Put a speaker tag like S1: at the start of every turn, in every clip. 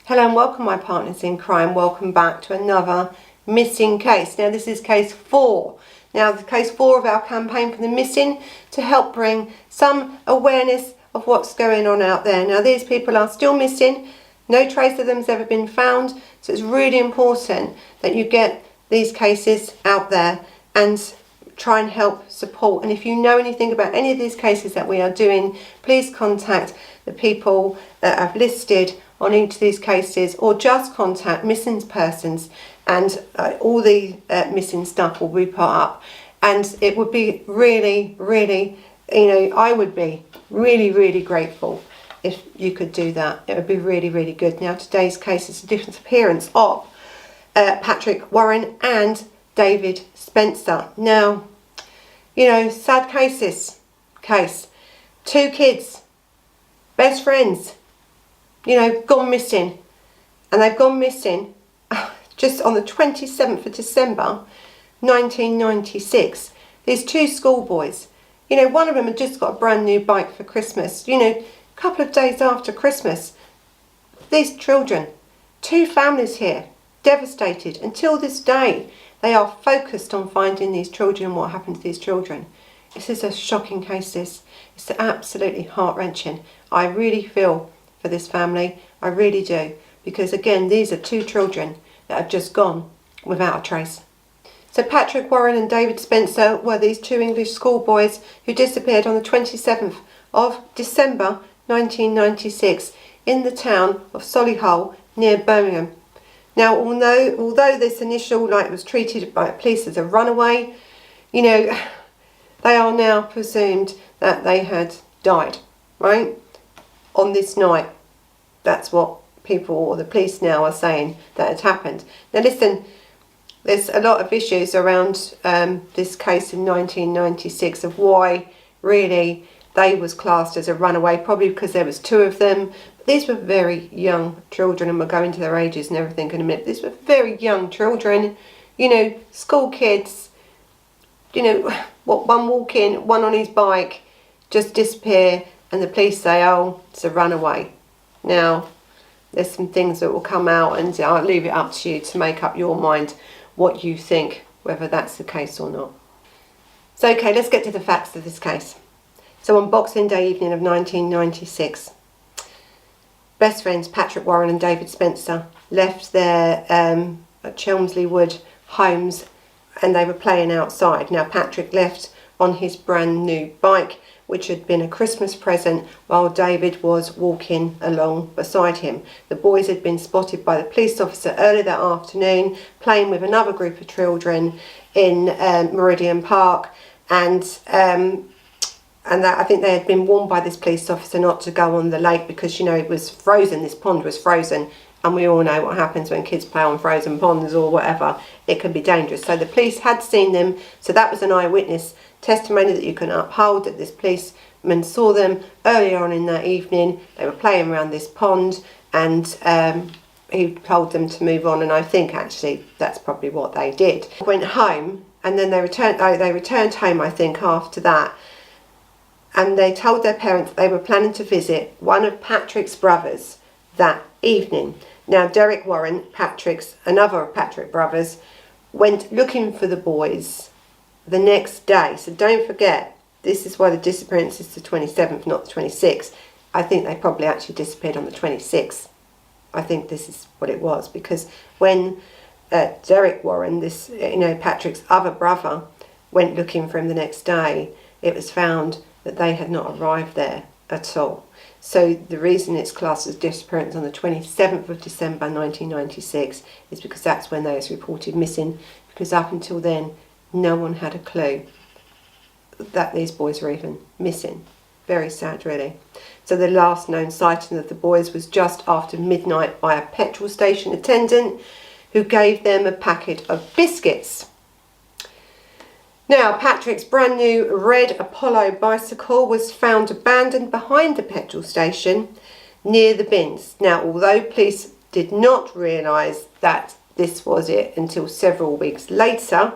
S1: Hello and welcome my partners in crime. Welcome back to another missing case. Now this is case 4. Now the case 4 of our campaign for the missing to help bring some awareness of what's going on out there. Now these people are still missing. No trace of them has ever been found. So it's really important that you get these cases out there and try and help support. And if you know anything about any of these cases that we are doing, please contact the people that I've listed on each of these cases, or just contact missing persons, and all the missing stuff will be put up. And it would be really, I would be really grateful if you could do that. It would be really good. Now today's case is a different appearance of Patrick Warren and David Spencer. Now, sad case. 2 kids, best friends, gone missing. And they've gone missing just on the 27th of December 1996. These 2 schoolboys. One of them had just got a brand new bike for Christmas. A couple of days after Christmas. These children, 2 families here, devastated. Until this day, they are focused on finding these children and what happened to these children. This is a shocking case, this. It's absolutely heart-wrenching. I really feel for this family. I really do. Because again, these are 2 children that have just gone without a trace. So Patrick Warren and David Spencer were these 2 English schoolboys who disappeared on the 27th of December 1996 in the town of Solihull near Birmingham. Now, although this initial was treated by police as a runaway, they are now presumed that they had died, right? On this night. That's what people or the police now are saying that had happened. Now listen, there's a lot of issues around this case in 1996 of why really they was classed as a runaway, probably because there was 2 of them. But these were very young children, and we'll go into their ages and everything in a minute. These were very young children, school kids, one walking, one on his bike, just disappear, and the police say, oh, it's a runaway. Now, there's some things that will come out, and I'll leave it up to you to make up your mind what you think, whether that's the case or not. So, okay, let's get to the facts of this case. So, on Boxing Day evening of 1996, best friends Patrick Warren and David Spencer left their Chelmsley Wood homes, and they were playing outside. Now, Patrick left on his brand new bike, which had been a Christmas present, while David was walking along beside him. The boys had been spotted by the police officer early that afternoon playing with another group of children in Meridian Park, and that I think they had been warned by this police officer not to go on the lake because it was frozen. This pond was frozen, and we all know what happens when kids play on frozen ponds or whatever. It can be dangerous. So the police had seen them, so that was an eyewitness testimony that you can uphold, that this policeman saw them earlier on in that evening. They were playing around this pond, and he told them to move on, and I think actually that's probably what they did. Went home, and then they returned home, I think, after that, and they told their parents that they were planning to visit one of Patrick's brothers that evening. Now Derek Warren, another of Patrick's brothers, went looking for the boys the next day. So don't forget, this is why the disappearance is the 27th, not the 26th. I think they probably actually disappeared on the 26th. I think this is what it was, because when Derek Warren, this Patrick's other brother, went looking for him the next day, it was found that they had not arrived there at all. So the reason it's classed as disappearance on the 27th of December 1996 is because that's when they was reported missing, because up until then no one had a clue that these boys were even missing. Very sad, really. So the last known sighting of the boys was just after midnight by a petrol station attendant who gave them a packet of biscuits. Now, Patrick's brand new red Apollo bicycle was found abandoned behind the petrol station near the bins. Now, although police did not realise that this was it until several weeks later,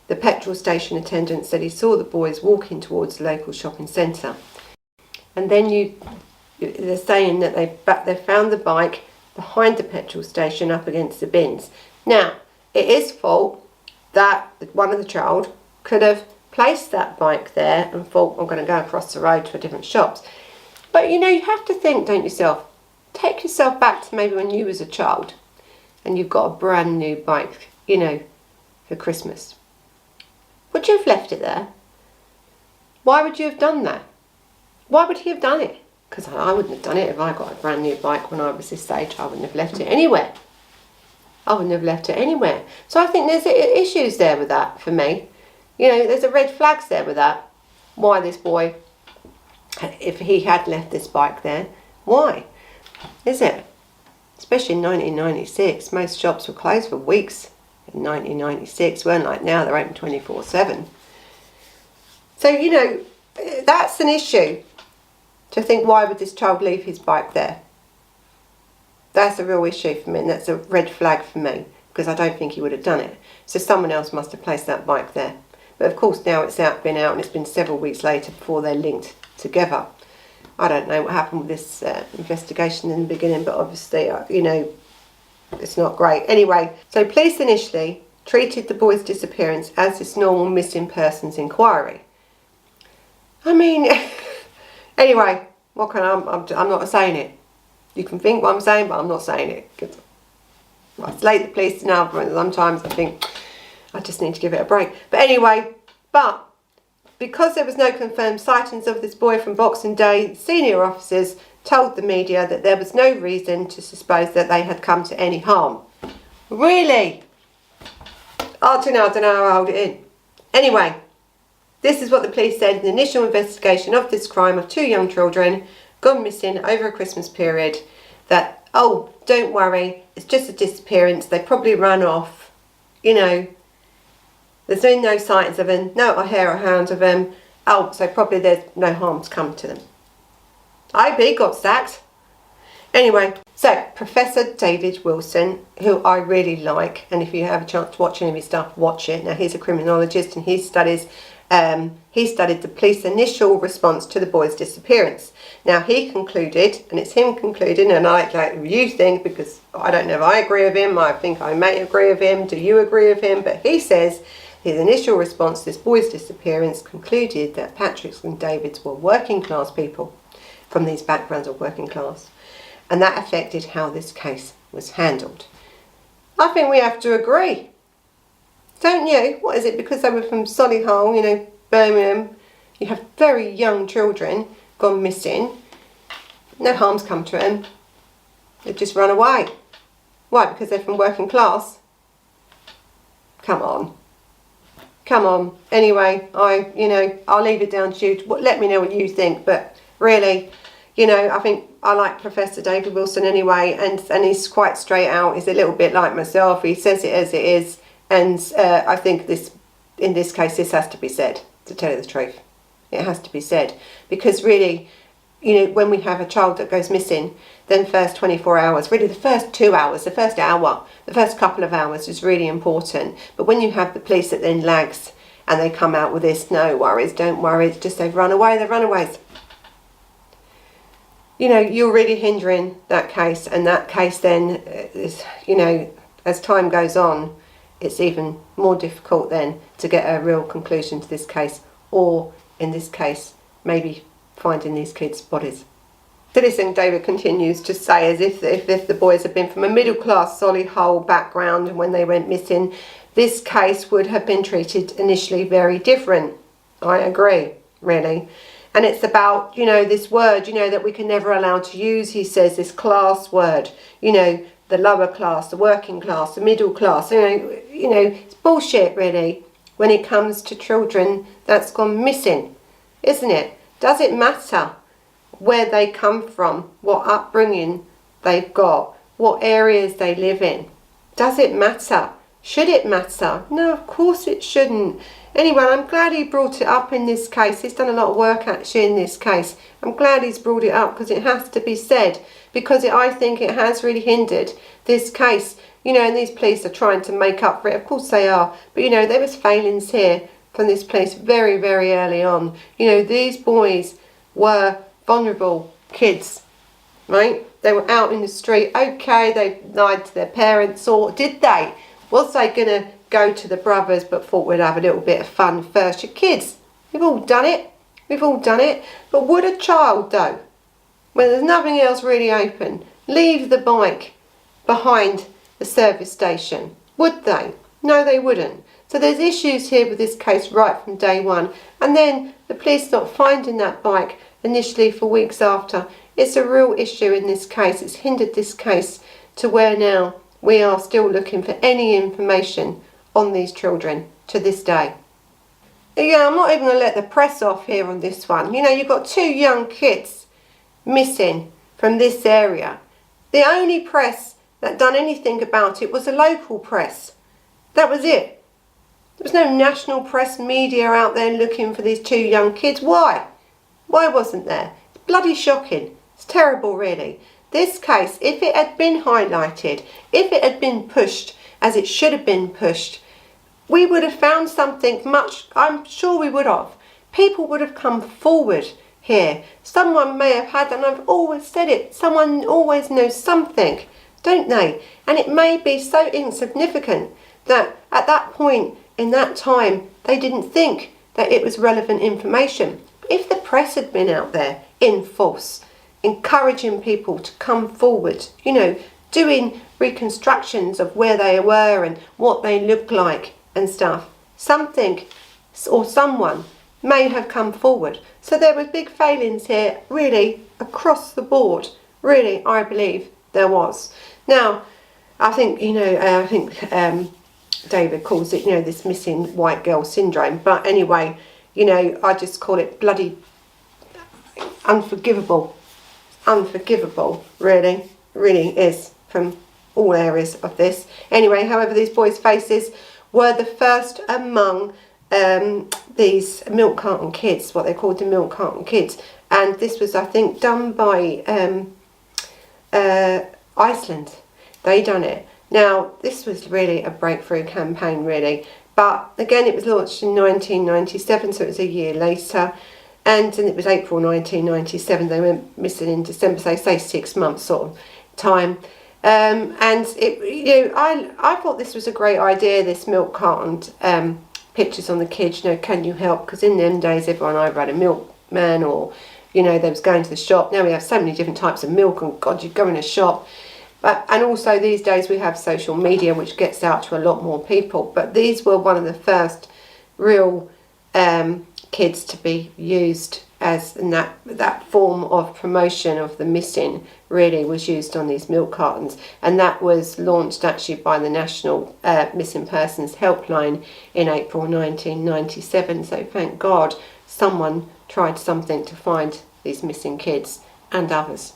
S1: the petrol station attendant said he saw the boys walking towards the local shopping centre. And then they're saying that they found the bike behind the petrol station up against the bins. Now, it is fault that one of the child could have placed that bike there and thought, I'm going to go across the road to a different shops. But you know, you have to think, don't yourself, take yourself back to maybe when you was a child and you've got a brand new bike, you know, for Christmas. Would you have left it there? Why would you have done that? Why would he have done it? Because I wouldn't have done it if I got a brand new bike when I was this age. I wouldn't have left it anywhere. I wouldn't have left it anywhere. So I think there's issues there with that for me. You know, there's a red flags there with that. Why this boy, if he had left this bike there, why? Is it? Especially in 1996, most shops were closed for weeks in 1996, weren't like now, they're open 24/7. So, you know, that's an issue. To think, why would this child leave his bike there? That's a real issue for me, and that's a red flag for me, because I don't think he would have done it. So someone else must have placed that bike there. But of course now it's been out and it's been several weeks later before they're linked together. I don't know what happened with this investigation in the beginning, but obviously, you know, it's not great. Anyway, so police initially treated the boy's disappearance as this normal missing persons inquiry. I mean, anyway, what can I'm not saying it. You can think what I'm saying, but I'm not saying it. Well, it's late the police now, but sometimes I think I just need to give it a break. But anyway, because there was no confirmed sightings of this boy from Boxing Day, senior officers told the media that there was no reason to suppose that they had come to any harm. Really? I don't know how I hold it in. Anyway, this is what the police said in the initial investigation of this crime of 2 young children gone missing over a Christmas period, that, oh, don't worry, it's just a disappearance, they probably ran off, you know, there's been no sightings of them, no hair or hound of them, oh, so probably there's no harm's come to them. I hope he got sacked. Anyway, so Professor David Wilson, who I really like, and if you have a chance to watch any of his stuff, watch it. Now, he's a criminologist and he studied the police initial response to the boy's disappearance. Now, he concluded, and it's him concluding, and I like you think, because I don't know if I agree with him, I think I may agree with him, do you agree with him? But he says his initial response to this boy's disappearance concluded that Patrick's and David's were working class people from these backgrounds of working class, and that affected how this case was handled. I think we have to agree. Don't you? What is it? Because they were from Solihull, you know, Birmingham. You have very young children gone missing. No harm's come to them. They've just run away. Why? Because they're from working class? Come on. Come on. Anyway, I'll leave it down to you. Let me know what you think. But really, you know, I think I like Professor David Wilson anyway, and he's quite straight out. He's a little bit like myself. He says it as it is. And I think in this case, this has to be said, to tell you the truth. It has to be said. Because really, you know, when we have a child that goes missing, then first 24 hours, really the first 2 hours, the first hour, the first couple of hours is really important. But when you have the police that then lags and they come out with this, no worries, don't worry, it's just they've run away, they're runaways. You know, you're really hindering that case, and that case then is, you know, as time goes on, it's even more difficult then to get a real conclusion to this case, or in this case, maybe finding these kids' bodies. So listen, David continues to say, as if the boys had been from a middle-class Solihull background and when they went missing, this case would have been treated initially very different. I agree, really. And it's about, you know, this word, you know, that we can never allow to use, he says, this class word, you know, the lower class, the working class, the middle class, you know, it's bullshit really when it comes to children that's gone missing, isn't it? Does it matter where they come from, what upbringing they've got, what areas they live in? Does it matter? Should it matter? No, of course it shouldn't. Anyway, I'm glad he brought it up in this case. He's done a lot of work actually in this case. I'm glad he's brought it up because it has to be said, because I think it has really hindered this case. You know, and these police are trying to make up for it. Of course they are. But, you know, there was failings here from this police very, very early on. You know, these boys were vulnerable kids. right? They were out in the street. Okay, they lied to their parents, or did they? Was they going to go to the brothers but thought we'd have a little bit of fun first? Your kids, we've all done it. We've all done it. But would a child, though, when there's nothing else really open, leave the bike behind the service station? Would they? No, they wouldn't. So there's issues here with this case right from day one. And then the police not finding that bike initially for weeks after. It's a real issue in this case. It's hindered this case to where now we are still looking for any information on these children to this day. Yeah, I'm not even going to let the press off here on this one. You know, you've got 2 young kids missing from this area. The only press that done anything about it was the local press. That was it. There was no national press media out there looking for these 2 young kids. Why? Why wasn't there? It's bloody shocking. It's terrible, really. This case, if it had been highlighted, if it had been pushed as it should have been pushed, we would have found something I'm sure we would have. People would have come forward here. Someone may have had, and I've always said it, someone always knows something, don't they? And it may be so insignificant that at that point in that time, they didn't think that it was relevant information. If the press had been out there in force, encouraging people to come forward, you know, doing reconstructions of where they were and what they looked like and stuff, something or someone may have come forward. So there were big failings here, really, across the board. Really, I believe there was. Now, I think, you know, David calls it, you know, this missing white girl syndrome. But anyway, you know, I just call it bloody unforgivable. Unforgivable, really is, from all areas of this. Anyway, however, these boys' faces were the first among these milk carton kids, what they called the milk carton kids. And this was, I think, done by Iceland. They done it. Now, this was really a breakthrough campaign, really. But again, it was launched in 1997, so it was a year later. And it was April 1997. They went missing in December, so say 6 months sort of time. And it, you know, I thought this was a great idea, this milk carton pictures on the kids, you know, can you help? Because in them days, everyone either had a milkman or, you know, they was going to the shop. Now we have so many different types of milk, and God, you go in a shop. And also these days we have social media, which gets out to a lot more people. But these were one of the first real kids to be used as in that form of promotion of the missing, really was used on these milk cartons. And that was launched actually by the National Missing Persons Helpline in April 1997. So thank God someone tried something to find these missing kids and others.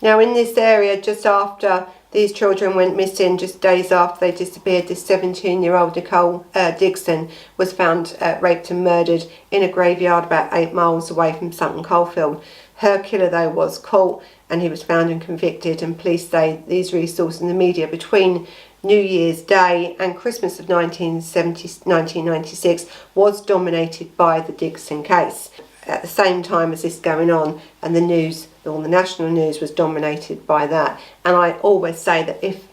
S1: Now in this area, just after these children went missing, just days after they disappeared, this 17-year-old Nicole Dixon was found raped and murdered in a graveyard about 8 miles away from Sutton Coldfield. Her killer, though, was caught and he was found and convicted, and police say these resources in the media between New Year's Day and Christmas of 1996 was dominated by the Dixon case. At the same time as this going on, and the news, all the national news was dominated by that. And I always say that if,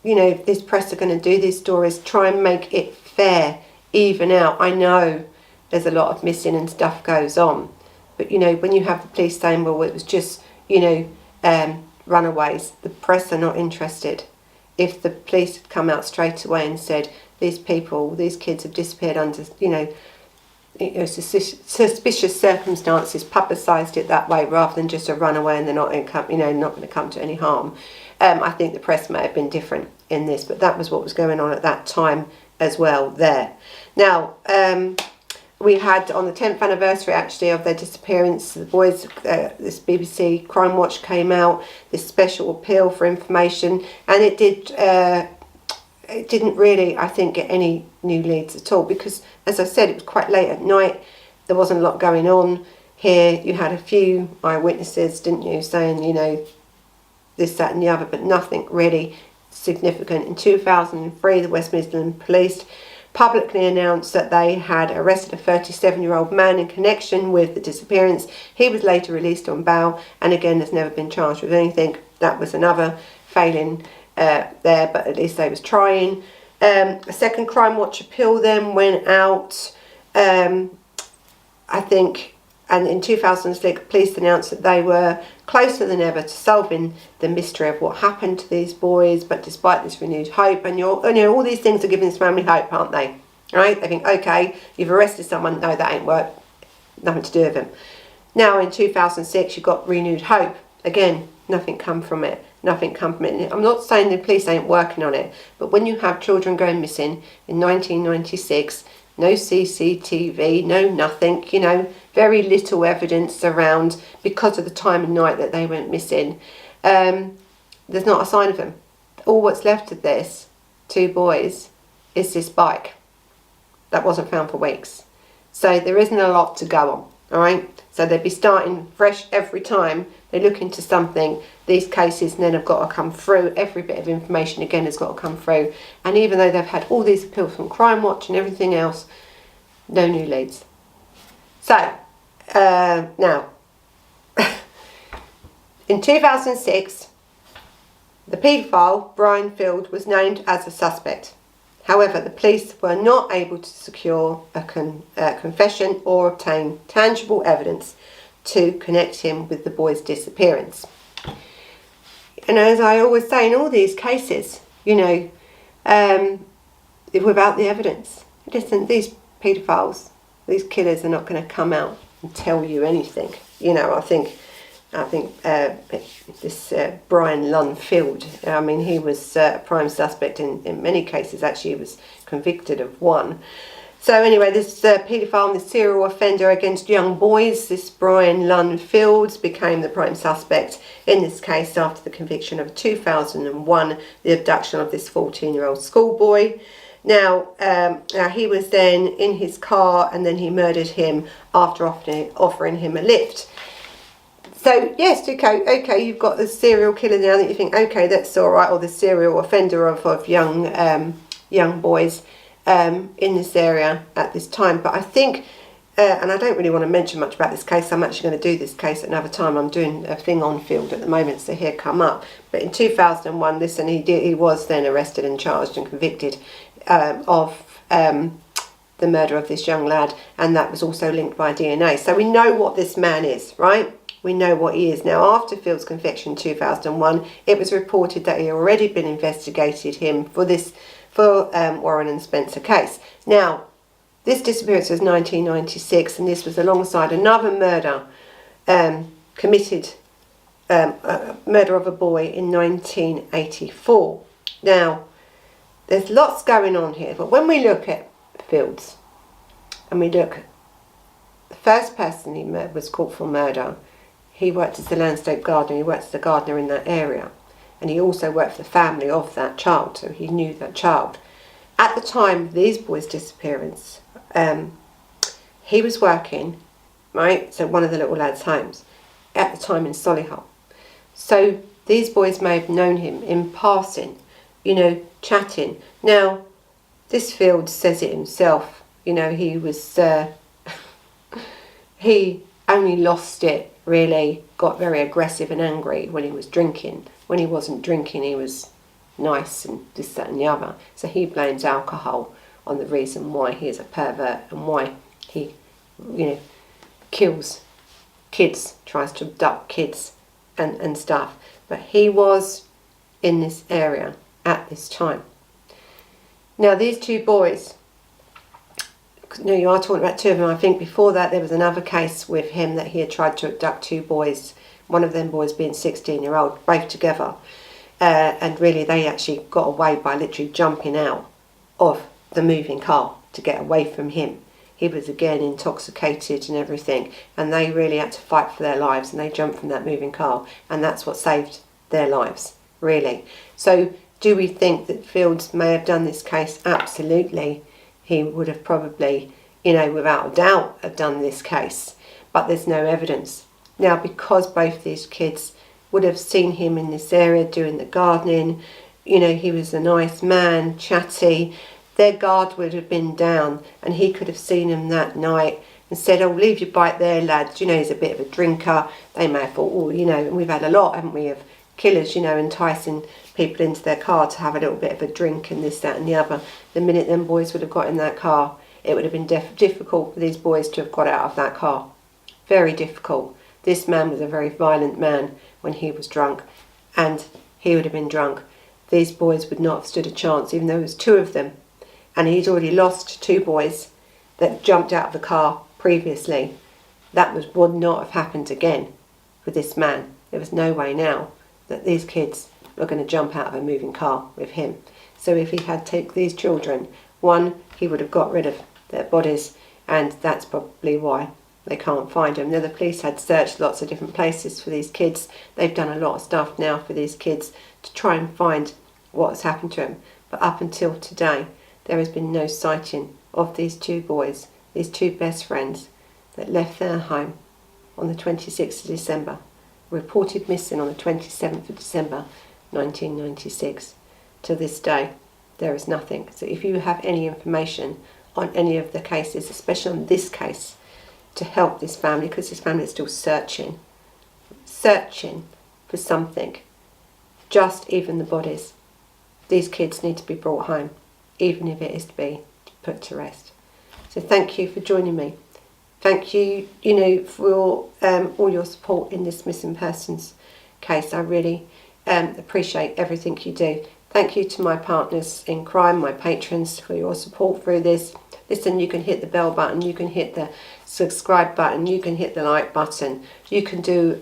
S1: you know, if this press are going to do these stories, try and make it fair, even out. I know there's a lot of missing and stuff goes on, but you know, when you have the police saying, well, it was just, you know, runaways, the press are not interested. If the police had come out straight away and said, these people, these kids have disappeared under, you know, suspicious circumstances, publicised it that way rather than just a runaway and they're not going to come to any harm. I think the press may have been different in this, but that was what was going on at that time as well there. Now, we had on the 10th anniversary actually of their disappearance, the boys, this BBC Crime Watch came out, this special appeal for information, and it didn't really, I think, get any new leads at all, because, as I said, it was quite late at night. There wasn't a lot going on here. You had a few eyewitnesses, didn't you, saying, you know, this, that and the other, but nothing really significant. In 2003, the West Midlands Police publicly announced that they had arrested a 37-year-old man in connection with the disappearance. He was later released on bail and again has never been charged with anything. That was another failing there, but at least they was trying. A second Crime Watch appeal then went out, I think, and in 2006 police announced that they were closer than ever to solving the mystery of what happened to these boys. But despite this renewed hope, and all these things are giving this family hope, aren't they? Right? They think, okay, you've arrested someone, no, that ain't work, nothing to do with him. Now in 2006 you've got renewed hope. Again, nothing come from it. Nothing come from it. I'm not saying the police ain't working on it, but when you have children going missing in 1996, no CCTV, no nothing, very little evidence around because of the time of night that they went missing, there's not a sign of them. All what's left of this, 2 boys, is this bike that wasn't found for weeks. So there isn't a lot to go on, all right? So they'd be starting fresh every time they look into something. These cases then have got to come through. Every bit of information again has got to come through. And even though they've had all these appeals from Crime Watch and everything else, no new leads. So now, in 2006, the paedophile Brian Field was named as a suspect. However, the police were not able to secure a confession or obtain tangible evidence to connect him with the boy's disappearance. And as I always say in all these cases, without the evidence, listen, these paedophiles, these killers are not going to come out and tell you anything. I think this Brian Lunfield, he was a prime suspect in many cases. Actually, he was convicted of one. So anyway, this paedophile and the serial offender against young boys, this Brian Lunfield, became the prime suspect in this case after the conviction of 2001, the abduction of this 14-year-old schoolboy. Now, he was then in his car and then he murdered him after offering him a lift. So, yes, okay, you've got the serial killer now that you think, okay, that's all right, or the serial offender of young boys in this area at this time. But I think, and I don't really want to mention much about this case, I'm actually going to do this case at another time. I'm doing a thing on Field at the moment, so he'll come up. But in 2001, he was then arrested and charged and convicted of the murder of this young lad, and that was also linked by DNA. So we know what this man is, right? We know what he is. Now, after Field's conviction in 2001, it was reported that he had already been investigated him for Warren and Spencer case. Now, this disappearance was 1996, and this was alongside another murder committed, murder of a boy in 1984. Now, there's lots going on here, but when we look at Fields, and we look, the first person he was caught for murder, he worked as the landscape gardener, he worked as a gardener in that area. And he also worked for the family of that child, so he knew that child. At the time of these boys' disappearance, he was working, right, so one of the little lads' homes, at the time in Solihull. So these boys may have known him in passing, chatting. Now, this Field says it himself, he was, he only lost it, really, got very aggressive and angry when he was drinking. When he wasn't drinking, he was nice and this, that and the other. So he blames alcohol on the reason why he is a pervert and why he, kills kids, tries to abduct kids and stuff. But he was in this area at this time. Now, these 2 boys, you are talking about 2 of them. I think before that there was another case with him that he had tried to abduct 2 boys, one of them boys being 16-year-old, both together. And really they actually got away by literally jumping out of the moving car to get away from him. He was again intoxicated and everything, and they really had to fight for their lives, and they jumped from that moving car, and that's what saved their lives, really. So do we think that Fields may have done this case? Absolutely. He would have probably, without a doubt, have done this case. But there's no evidence. Now, because both these kids would have seen him in this area doing the gardening, he was a nice man, chatty, their guard would have been down, and he could have seen them that night and said, oh, leave your bike there, lads, you know, he's a bit of a drinker. They may have thought, oh, you know, and we've had a lot, haven't we, of killers, you know, enticing people into their car to have a little bit of a drink and this, that and the other. The minute them boys would have got in that car, it would have been difficult for these boys to have got out of that car. Very difficult. This man was a very violent man when he was drunk, and he would have been drunk. These boys would not have stood a chance, even though there was 2 of them. And he'd already lost 2 boys that jumped out of the car previously. That would not have happened again with this man. There was no way now that these kids were going to jump out of a moving car with him. So if he had taken these children, 1, he would have got rid of their bodies, and that's probably why they can't find them. Now, the police had searched lots of different places for these kids. They've done a lot of stuff now for these kids to try and find what's happened to them. But up until today, there has been no sighting of these 2 boys, these 2 best friends that left their home on the 26th of December, reported missing on the 27th of December 1996. To this day, there is nothing. So if you have any information on any of the cases, especially on this case, to help this family, because this family is still searching for something, just even the bodies. These kids need to be brought home, even if it is to be put to rest. So thank you for joining me. Thank you, for all your support in this missing persons case. I really appreciate everything you do. Thank you to my partners in crime, my patrons, for your support through this. Listen, you can hit the bell button, you can hit the subscribe button, you can hit the like button, you can do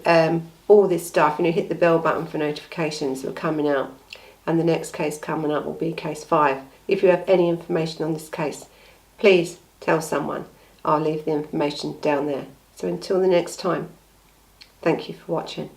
S1: all this stuff. Hit the bell button for notifications that are coming out. And the next case coming up will be case 5. If you have any information on this case, please tell someone. I'll leave the information down there. So until the next time, thank you for watching.